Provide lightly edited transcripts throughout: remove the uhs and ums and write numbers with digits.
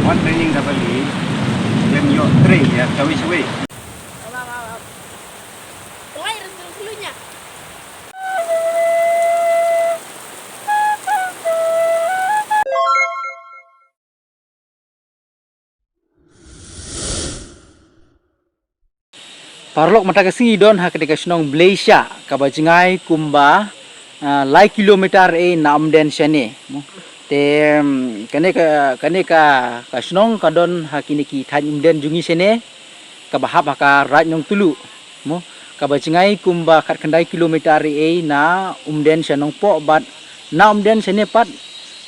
One training dabali. Lem yo train ya cawi-cawi. Air dulunya. Parlok mata kasi don ha ketika senong Malaysia kabajingai kumba lai kilometer namden shane te kane ka senong kadon ha kini ki than imden jungi shane kabahap ha raj nong tulu mo kabajingai kumba kat kendai kilometer na umden shanong po bat na umden shane pat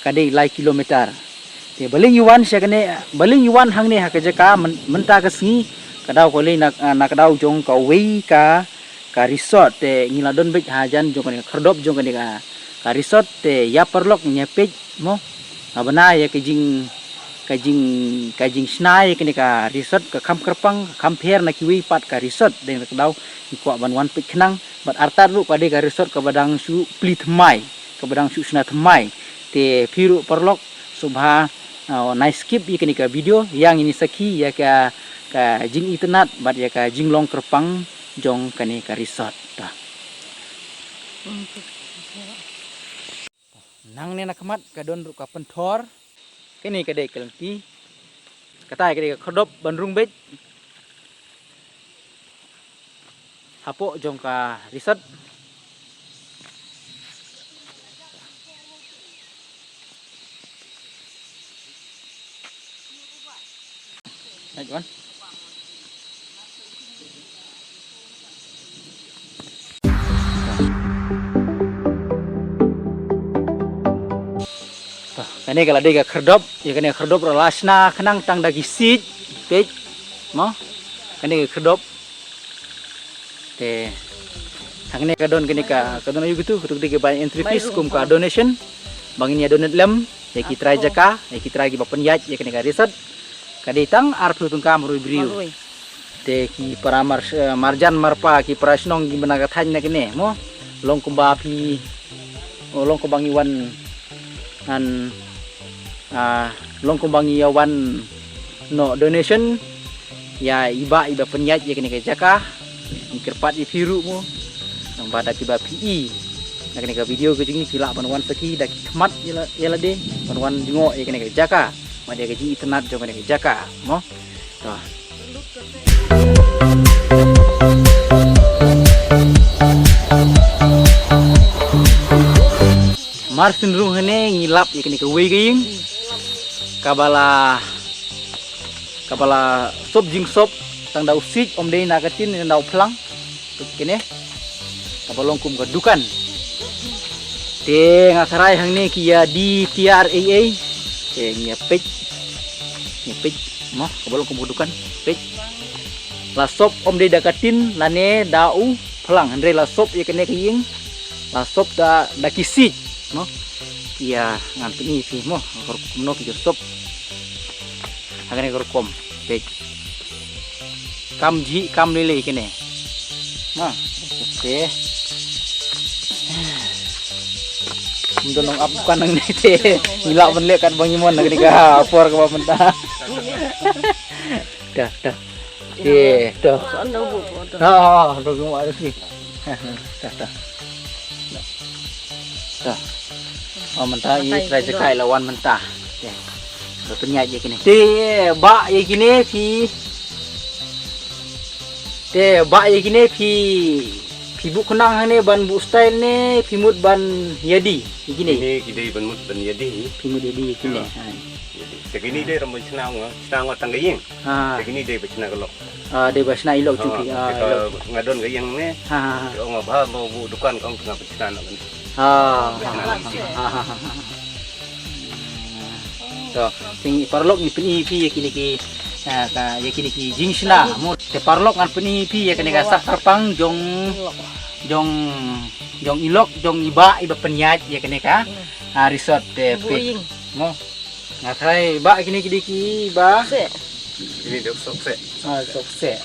kadai lai kilometer te baling yuan sya kane baling yuan hang ne ha kajaka menta kasi kadau kali nak kadau jong ka wei ka resort te ngiladon bej hajan jong ka kherdop jong ka resort te ya perlok nyepej mo abana ya kajing snai kini ka resort ka kam kerpang kam pher na kiwi pat ka resort den kadau ikwa banwan pej khnang bat artar ru ka de ka resort ka badang su pli thmai ka badang su sna thmai te phiru perlok subha nice skip ikini ka video yang ini saki ya ka jing internet bat ya ka jing long kerpang jong kani ka resort ta nang ne nakmat ka don ru ka penthor kini ka de kelengti katai ka de khodop bandrung bej hapo jong ka resort Ayo, kani kalau dia kherdop ya kani kherdop lasna khnang tang dagi sit pej mo kani kherdop te hangne ka don kani ka kadon ayu gitu kutuk dige banyak entry fees kum ka donation bangin ya donat lem ya ki try jaka ya ki try gi bapen yaj ya kani ka resort kadi tang arpu tung kam rui briu te ki paramar marjan marpa ki prasnong gi benaga thany na kene mo long kumba pi long kumbangi wan an long kumbangi yawan no donation ya iba penyat ya kene ka jaka kerpat i biru mo nang badak iba pi na kene ka video ke jingi kila panwan saki dak khmat yala de panwan jingo ya kene ka jaka ma dia ke jingi tenat jo kene ka jaka mo to Martin rung hene ngilap ikni ke wei ging kabala sop jing sop tang dau sik om dei nagatin dau plang kene kabalong kum ka dukan te ngakarai hang ne kia di TRAA te nyepej mo kabalong kum dukan pej la sop om dei dakatin lane dau plang andre la sop ikne ke ying la sop da kisik mo iya ngan ini sih mo no ki sop agane kom pej kam lele kene ma oke ndonong ap kanang ni te ngila benle kan bangimon agane ka apor ka mentah dah dah do mo ada sih dah mentah ini try jekai lawan mentah ya berpenyat je kini te ba ye kini pi bu kenang ne ban bu style ne pi mut ban yadi kini Ini kidai ban mut ban yadi. pi mut yadi kini Tekini dai ramai senang tang gayeng. Tekini dai bacna kalau. de basna ilok cuki Ngadon gayeng ne. Yo ngabah mau bu dukan kong tengah bacna nak. So, ting parlok ni peni pi kini ki ka kini ki jingsna mo te parlok ngan peni pi kini ka sak terpang jong ilok jong iba penyat kini ka resort te pi mo ngatrai ba kini ki ba Ini dok sokse. Sokse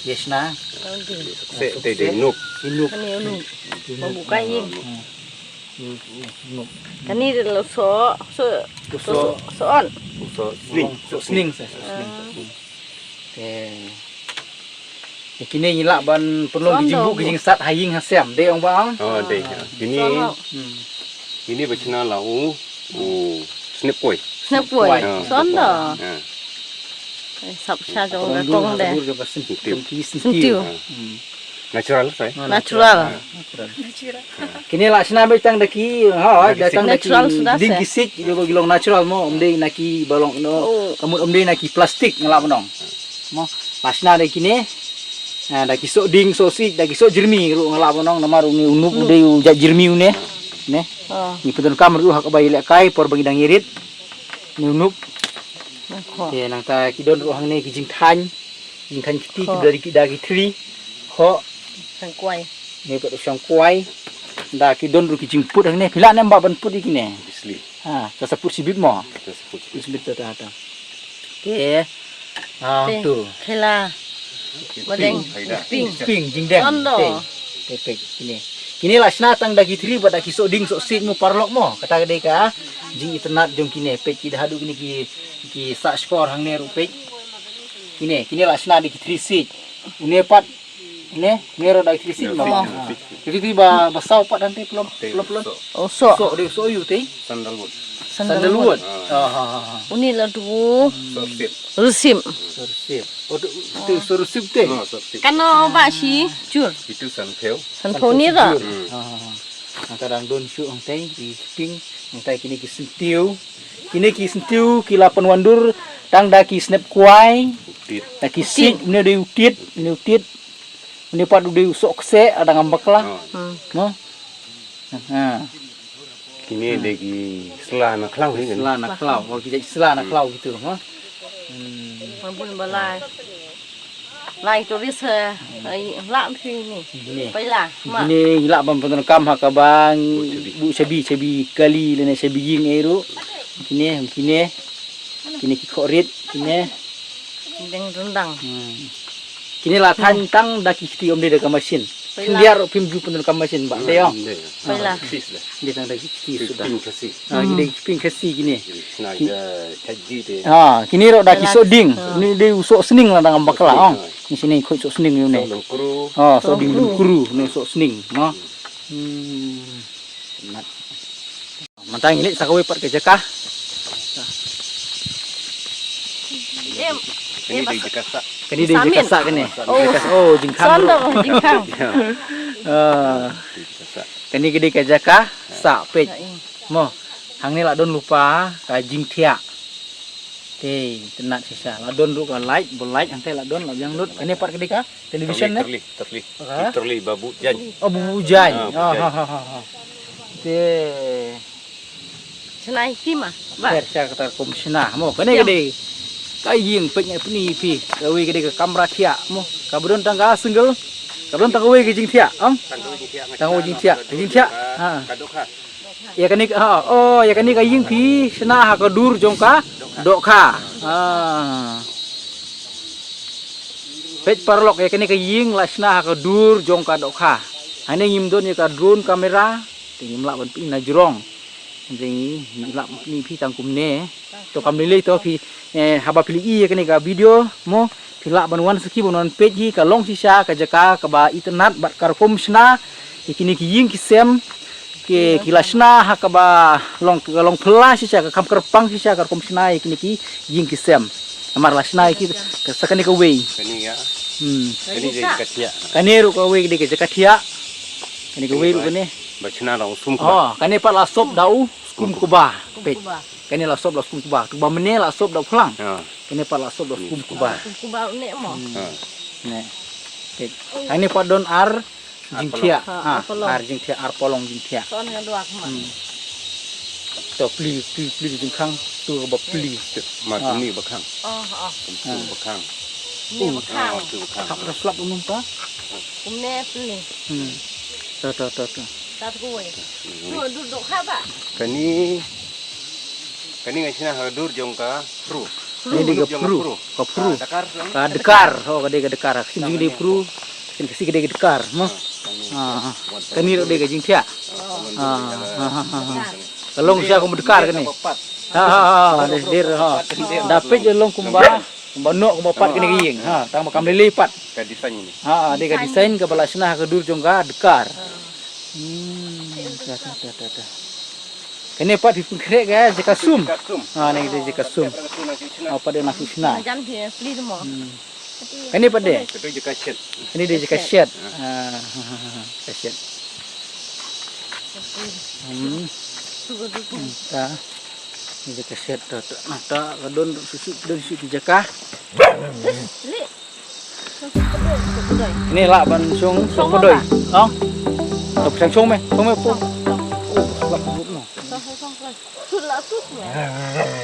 yesna Sokse te nuk. Inuk Mabuka ying Kani lo so on. So sling. Sning sa. Kini hilak ban perlu gijing bu gijing sat haying hasem de ong bang. Oh, deh. Ini bacina lau. Snip boy. Snap boy. Son dah. Sab cha jong le kong de. Sentiu. Natural saya. Natural. Kini lah sina betang daki datang daki Natural sudah, ding sah. kisik dia gilong natural mo omde naki balong no kamu omde naki plastik ngelap menong mo pasna daki ni daki sok ding sosik daki sok jermi ru ngelap menong nama ru ni unup ude ujak jermi ne ni pedon kamar ru hak bayi lek kai por bagi dang irit ni unup ye nang ta kidon ru hang ne kijing tan kiti dari dagi tri ho Sang kuai. ni kat sang kuai da kidon ru kijing put hang ne pila ne mbak ban put iki ne Bisli. sa put sibit mo Tersebut. sibit ta ta ke tu Kela. Badeng. Ping. ping jingdeng Ondo. tepek kini lah senatang dagi tri bada ki sok ding sok sit mo parlok mo kata gede ka jing internet jong kini pek ki hadu kini ki sak skor hang ne rupek kini lah senat di tri sit unepat ne ngero dagi tri sit mo jadi tiba basau pat nanti pelom Oh so. sok de sok yu te Sandalwood. sandalwood Uni la du. Sorsip. Rusim. sorsip tu sorsip te No, sorsip. Kano ba si jur. Itu sanpel. San po ni da. kadang don syu ang tay di ping ang tay kini ki sentiu ki lapan wandur tang da ki snap kuai Utit. da ki sit ne de utit ne padu de sok se ada ngambak lah no Kini lagi selana kelau ni kan. selana klau kalau kita selana klau gitu ha Mabun balai. Lai turis lam phi ni. ini Pai la. Ma. ini hilak bang penton kam ha kabang bu cebi kali le ne cebi ying eru kini ki khorit kini Deng rendang. kini lah tang daki kiti om de ka mesin biar pim ju penton kam mesin ba de yo Pai la. Sis lah. dia tang daki kiti sudah Ping kasih. gini ping kasi gini Senaja caji deh. kini ro daki sok ding ni de sok sening lah dang bakla ong ni sini khoi sok sening ni ne Tolong kuru. sok ding kuru ni sok sening no mantang ini sakawe pat ke jakah Em. Ini dari Jakarta. kini de jakasa kene jingkang Son da jingkang. Jakarta. kini gede ke jakah sa pej mo hang ni lah don lupa ka jing thia te tenat sisa lah don ru ka like ante lah don lah yang lut kini part gede ka television ne Terli babu jan. bujan te Senai tim ah. Ba. Persia kata komisioner mo kene gede kaying peknya puni pi kawe gede ke kamera thia mo kabron tangga single kabron tangga we ke jing thia tangga jing thia Kadokha. ya kani ya kani kaying pi sena ha ka dur jongka dokha pet parlok ya kani kaying la sena ha ka dur jongka dokha ane ngimdon ya ka drone kamera tingim la ban pi na jrong jadi la ni pi tangkum ne to kamile to pi haba pili kani ka video mo pila banwan seki banwan page hi ka long sisa ka jaka ka ba internet bat karkom sna ikini ki ying kisem ke kilasna ha ka ba long pela sisa ka kam kerpang sisa karkom sna ikini ki ying kisem amar lasna iki ka sakani ka we Kani ya. Kani dari Katia. kani ru ka we de ka jaka thia kani ka we ru kani Bacina lang sum ko. kani pa la sop dau skum kuba page kani la sop la skum kuba tu ba mene la sop dau plang kini pa la sop la skum kuba Kuba ne mo. ne ini pa don ar jingthia polong. ar jingthia ar polong jingthia Son nga duak ma. to pli jingkhang tu ba pli Matuni bakang. Oh. Tu bakang. Ni makang. Tu bakang. hak raslap umum pa Kumne pli. to Tat kuwe. Tu duduk ha ba. Kani ngai sina hadur jongka pru. ini di pru Dakar. ka dekar ka dekar sing di pru sing kasi gede dekar mo Kani ro de ka jing thia. Kalong siya ko mudkar kani. Dir dapat je long kumba no kumbapat kini giing tang makam lipat Ka desain ini. dia ka desain ka balasna ka dur jongga dekar kini pat dipun krek ga jika sum ni dia jika sum apa dia nasi sina Jam dia beli semua. kini pat dia Itu juga shed. ini dia jika shed shed ta ini jika shed ta kadon susu dan susu jaka Beli. ini lah ban sung sung pedoi tập sang sung me po lap bút no Sudah sus ya.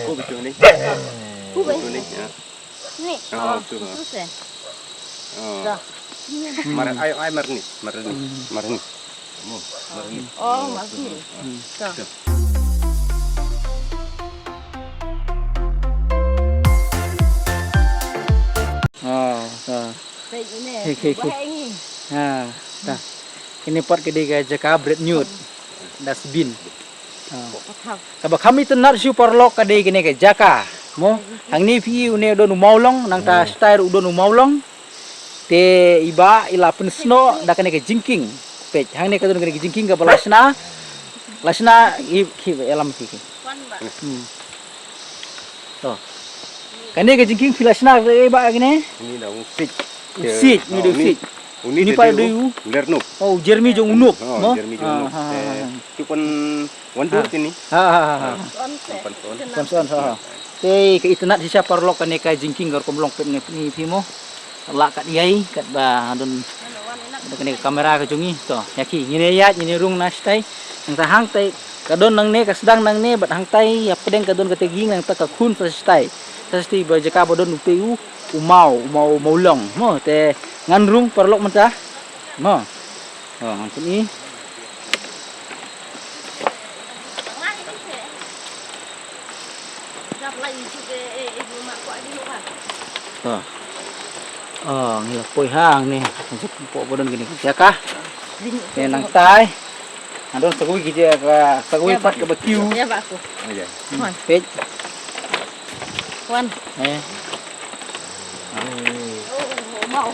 Oh, betul ni. Betul Betul ni. Ya. Ni. Oh, betul. Sus ya. Oh. Dah. Ay marni. Oh, masih. Dah. Baik ini. Baik ini. Dah. Ini pot kedai jaka bread newt dustbin. Kaba kami tenar siu parlok kadai kene ke jaka. Mo hang ni pi une don maulong nang ta style udon maulong. Te iba ila pensno da kene ke jingking. Pej hang ni kadon kene ke jingking ka balasna. Lasna i elam ki. To. Kene ke jingking filasna iba kene. Ini dah usik. Usik ni do usik. Ini pada dulu. Lernuk. Oh, Jeremy jong unuk. Oh, Jeremy jong unuk. Itu pun wandur sini. Konson Te ke itnat sisa parlok kane ka jingking gar komlong pet ni pimo. La kat yai kat ba don. Kane kamera ka jongi to. Yaki ngine ya ngine rung nastai. Nang tahang tai kadon nang ne ka sedang nang ne bat hang tai ya pedeng kadon kateging nang ta ka khun sastai. Sasti ba jaka bodon upeu umau long. Mo te nganrung parlok mentah. Mo. Oh, macam ni. Oh, ni poi hang ni. Macam pok bodon gini. Jakah. Nang tai. Adon sagui kita ka sagui pat ke barbecue. Ya, Pak aku. Oh ya. Pej. Wan. Mau.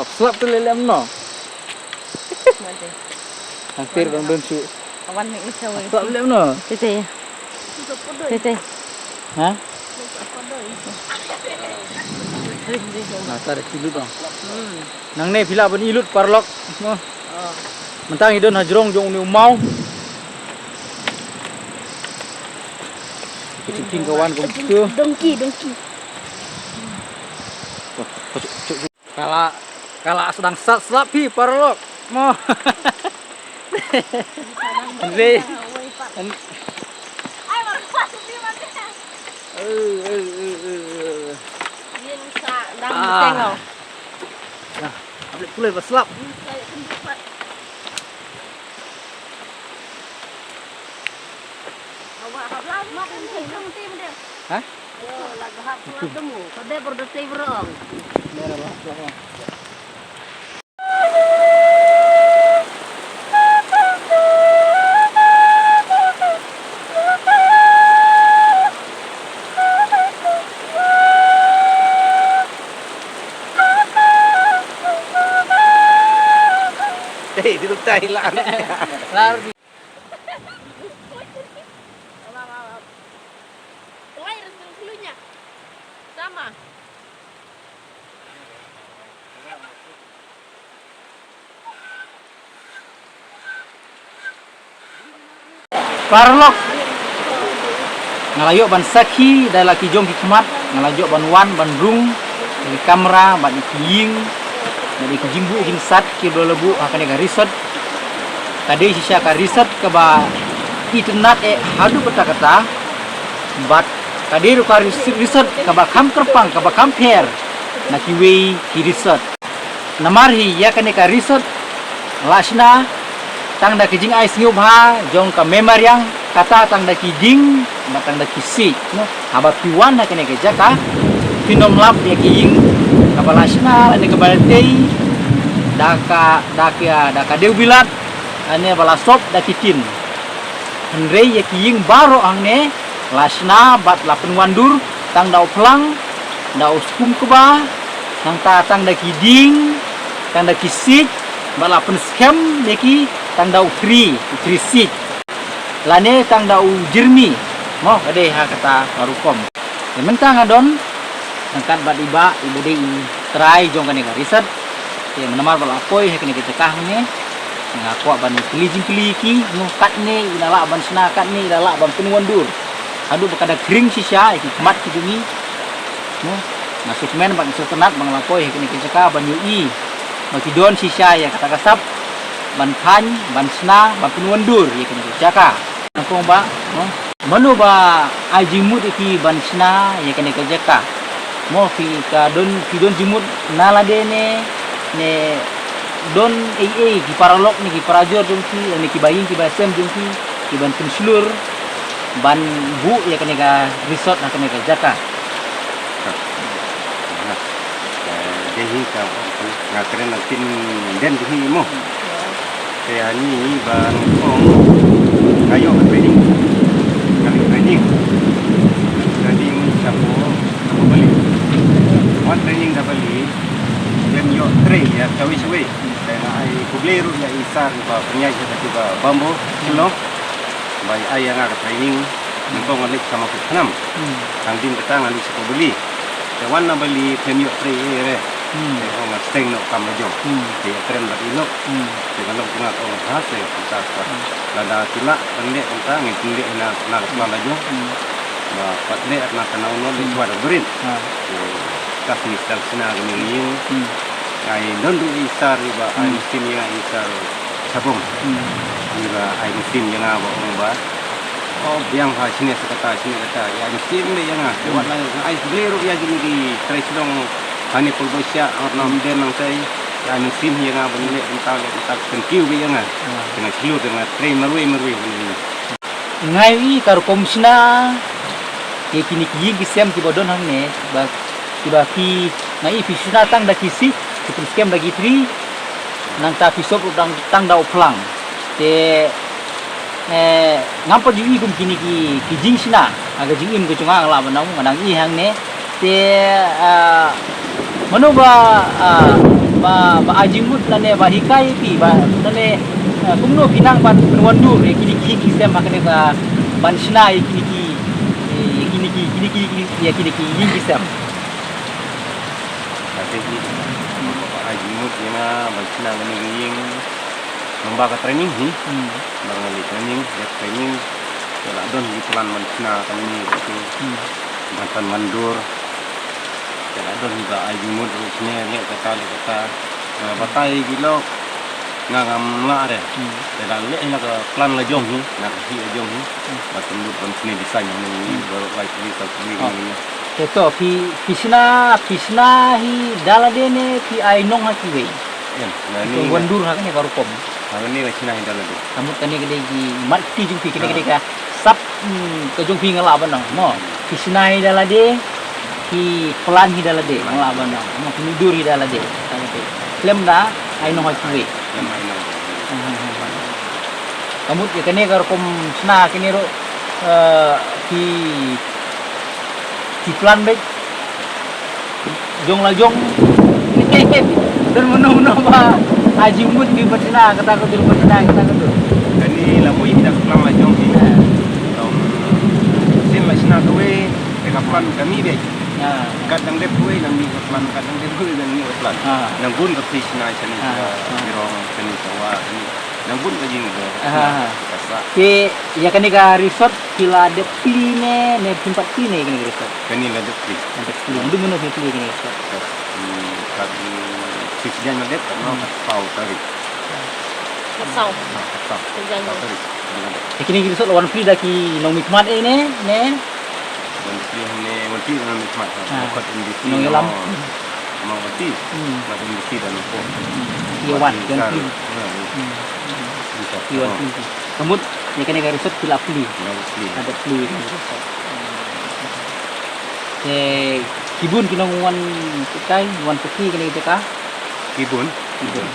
Slap tu lelem no. Hampir bang don su. Kawan ni usah wei. Slap lelem no. Tete. Tete. Ha? Nah, tar cilut dong. Nang ne pila ban ilut parlok. No. Mentang idon hajrong jong ni mau. Kucing kawan ku. Dongki. Kala sedang slap pi parlok. Mo. Andre. Ai mar pas di mana? Yen sa dang tengok. Nah, boleh pulai berselap. Hah? Duduk Thailand. Lalu sama. Parlok ngalayok ban saki dah laki jong kikmat ngalayok ban wan ban rung dari kamera ban ikiying dari kujimbu jing sat ki do lebu akan dengan riset tadi sisa ka riset ke ba internet hadu kata-kata bat tadi ka riset ke ba kam kerpang ke ba compare na kiwi ki riset namarhi ya kan ka riset lasna tang da kijing ais ngubha jong ka memar yang kata tang daki jing matang daki si no haba piwan na kene ke jaka pinom lap ya ki ying kabalasna ane kabaltei daka deu bilat ane balasop daki tin Henry ya ki ying baro angne lasna bat lapen wandur tang dau pelang dau skum keba tang tang daki ding tang daki sit bat lapen scam daki tang dau tri sit lane tang dau jermi mo ade ha kata marukom mentang adon angkat bat iba ibu dei try jong kane riset ye menamar bal apoi he kene kecekah ne ngaku ban keli no kat ne ilala ban sena kat ne ilala ban penwandur adu bakada kering sisa iki mat kidungi no masuk men ban setenat bang lapoi he kene kecekah ban yui makidon sisa ya kata kasap ban khan ban sena ban penwandur ye kene kecekah Nangkong ba, no? Mano ba ajimut iki bansna ya kene kerjaka. Mo fi don jimut nalade ne don ki paralok ni ki parajor jongki ni ki baying ki basem jongki ki ban penslur ban bu ya kene ka resort na kene kerjaka. Dehi ka ngakren natin den dehi mo. Kaya ni ban kong kayo training sapo balik one training dah balik dan yo train ya kawis we dan ai kubleru ya isar ba penyai tadi ba bambu selong bai ai yang ada training nongkong alik sama ku enam tangding petang alik sapo beli dan one bali penyo train re orang steng no kam jo dia tren bagi no dengan nok tengah orang hasil kita lada tila pendek tentang itu dia nak pelan aja pat ne at nak naon no di suara berin kas ni sel sina gini ai don du isar ba ai mesin ya isar sabung iba ai mesin yang aba ba oh biang ha sini kata ya mesin ni yang lewat lah ai bleru ya gini di tresidong hani pulbosya orang den nang sai ya mesin yang aba ni entar kenkiu bi yang dengan seluruh dengan train marui ini ngai kar komsna ke kini ki ying kisem ki bodon hang ne ba ki ngai fisuna tang da kisi ki scam da gitri nang ta pisop udang tang da uplang te ngapa ji gum kini ki jing sina aga jing im ko chunga la banang manang i hang ne te mano ba ajimut lane ba hikai pi ba lane kumno pinang ban penwandur kini ki kisem makane ba bansina kini ya kini ying kisam. Tapi ajimut yana bansina gani ying membaga training ni barangkali training kalau don di pelan bansina kami itu mantan mandur kalau don juga ajimut rusnya ni kata batai gilo ngam la ada dan le ina ka plan la jong ni nak hi jong ni batum lu pun sini desain yang ni baru like ni tak ni Keto pisna hi dalade ne pi ai nong ha ki we ya ni wandur ha kan baru kom ha ni la sina dalade kamu tani gede gi mati jung pi gede ka sap ke jung pi ngala banang no pisna hi dalade ki plan hi dalade ngala banang mo tidur hi dalade klem da ai nong ha ki we kamu ya kene karo kom sna kene ro ki plan baik jong la jong dan meno ba ajimut di betina kata ko di betina kata ko ini la moi dak plan la jong ni sin la sna kowe ka plan kami baik kadang dep kowe nang di plan kadang dep kowe nang ni plan nang bun ka pisna sini dirong sini sawa nang bun ka jing ke ya kani ka resort kila de pline ne tempat pline kani resort kani la de pli ndu meno pli kani resort kami sisjan ma de no pau tari Sao. Kini resort lawan pli daki nong mikmat ne wan pli nang mikmat ko industri nong lam mau mati macam industri dan ko Iwan dan pli bisa Iwan pli Kemud ya kena ke resort pila pli. Mostly. Ada pli di resort. Kibun kinong wan kutai, wan peki kena kita ka. Kibun. Kibun.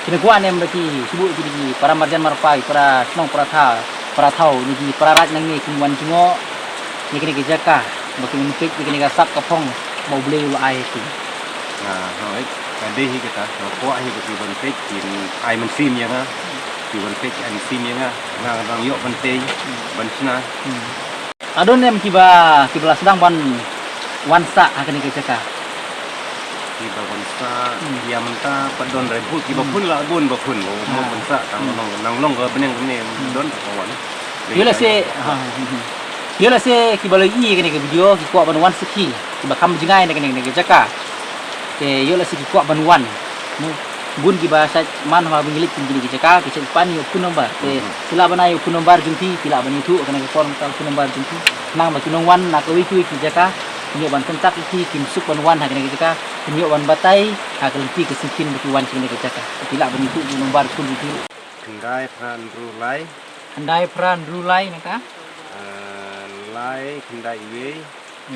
Kena kuan yang berarti sibuk jadi para marjan marpai, para senong para thau ni para raj nang ni kin wan jingo ni kena jaka, baki menpik ni kena sap kapong mau beli lu ai tu. Nah, nói đây hi kita, nó qua hi cái vấn đề thì ai mình sim ya nga, thì vấn đề ai sim ya nga, ngang yo vấn đề, vấn na. Adon em kiba sedang wan sa akan ni jaka. Thì bà vấn sa, dia menta padon rebu, thì bà phun là bun bà phun, mau vấn sa, nang long cái bên này don kawan. Yola se kiba lagi kena ke video ki kuat ban wan seki, kiba kam jengai kena jaka. Yola se ki kuat ban wan. Bun kiba sa man ha bingilik tinggi ke jaka, ke pan yo pun nombar. Sila banai pun nombar jumti, pila ban itu kena ke form tal pun nombar jumti. Nang ba kinong wan nak wi ki jaka. Kinyo ban kentak iki kim suk ban wan ha kena ke jaka. Kinyo ban batai ha kelenti ke sikin beki wan kena ke jaka. Pila ban itu nombar pun itu. Kendai peran rulai. Kendai peran rulai naka. Lai kendai iwe.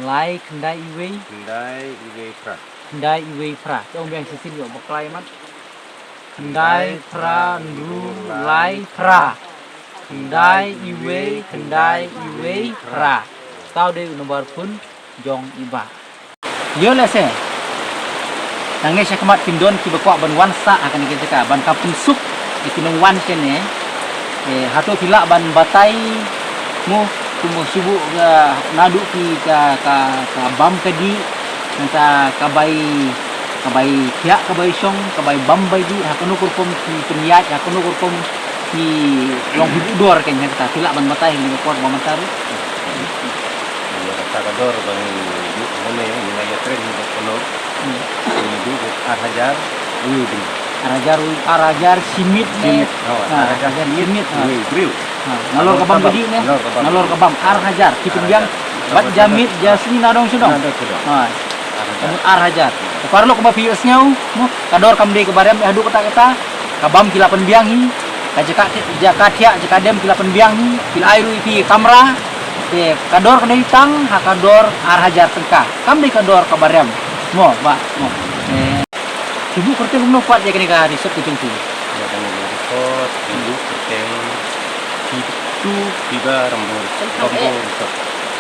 Lai kendai iwe. Kendai iwe pra. Kendai iwe pra. Ông biang sisin yo baklai mat. Kendai peran rulai pra. Kendai iwe pra. Tau de nomor pun jong iba. Yo la se. Nangis sakamat pindon ki bakwa ban wan sa akan kita ka ban kampung suk ikinong wan kene. Hato pila ban batai mu kumo sibuk nadu ki ka bam kadi nanta kabai pihak kabai song kabai bam bai di hakono kurkom ki penyat hakono kurkom ki long hudor kenya ta pila ban batai ni ko bam taru Ya kata kador bang mana yang nilai tren ni kono ini Arhajar arajar simit ne Arhajar simit grill nalor kabam gedi ne nalor kabam arhajar kipenjang bat jamit jasni nadong sudong arhajar parlo ko ba fios nyau mo kador kamde ke barem adu kata kabam kilapan bianghi jaka dem kilapan bianghi kil airu pi kamera kador kena hitang kador arhajar tengka kamde kador ke barem mo ba mo ibu kerja belum kuat ya kena riset kucing tu ya kan report ibu kerja itu tiba rambut bambu resort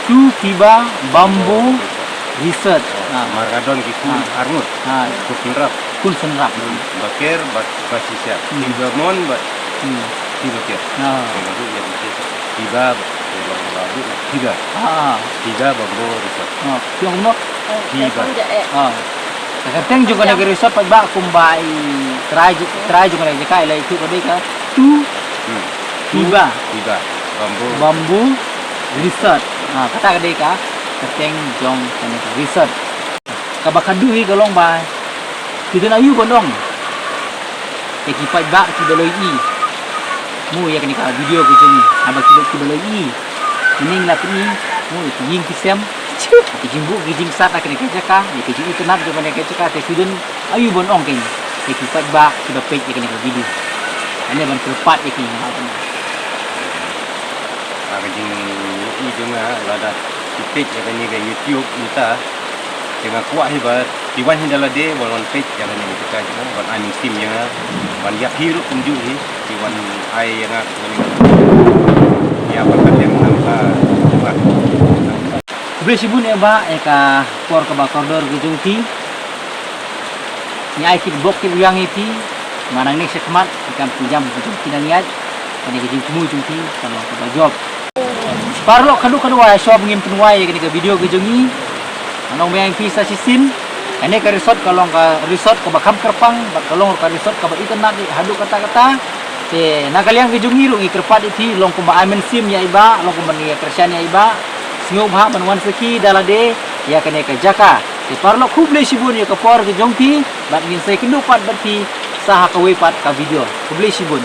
tu tiba bambu riset margadon gitu arnut kun senrap bakir basisya tiba mon tiba kir tiba tiga bambu resort yang no tiba kadang juga negara resort pak kumbai try juga negara kai lah itu kadai ka tu tiba bambu resort kata kadai ka kadang jong negara resort kabakadui galong bai kita nak yu gondong ekipai bak ki baloi mu ya kini ka video ke sini abak ki baloi ini lah ni mu ying kisem kijimbu kijing sat akan kecaka ni kijing internet juga nak kecaka tesudun ayu bon ong king ekipat ba sudah page ikan video ini ban kepat ikan kijing ini juga ada page ikan ni ke YouTube kita dengan kuat hebat diwan hindala de bon page yang ni kita juga bon aning sim yang bon yak hirup unju ni diwan ai yang ya bakal yang nampak Beli sibun eba eka kor ke bakordor gejungti ni ai kit bok kit yang iti manang ni sekmat ikan pinjam gejungti naniat kani gejung temu jungti kalau ke job parlo kadu wa shop ngim penwai kani ke video gejungi anong yang pisa sisin ane ke resort kalau ke resort ke bakam kerpang kalau ke resort ke internet hadu kata-kata nakaliang gejungi lu ikerpat iti long kumba amen sim ya iba long kumba ni kersian ya iba ngubha banwan seki dalade ya kene ke jaka ti parlo kuble sibun ya ke por ke jongti bat min sai kendupat berti saha ke wepat ka video kuble sibun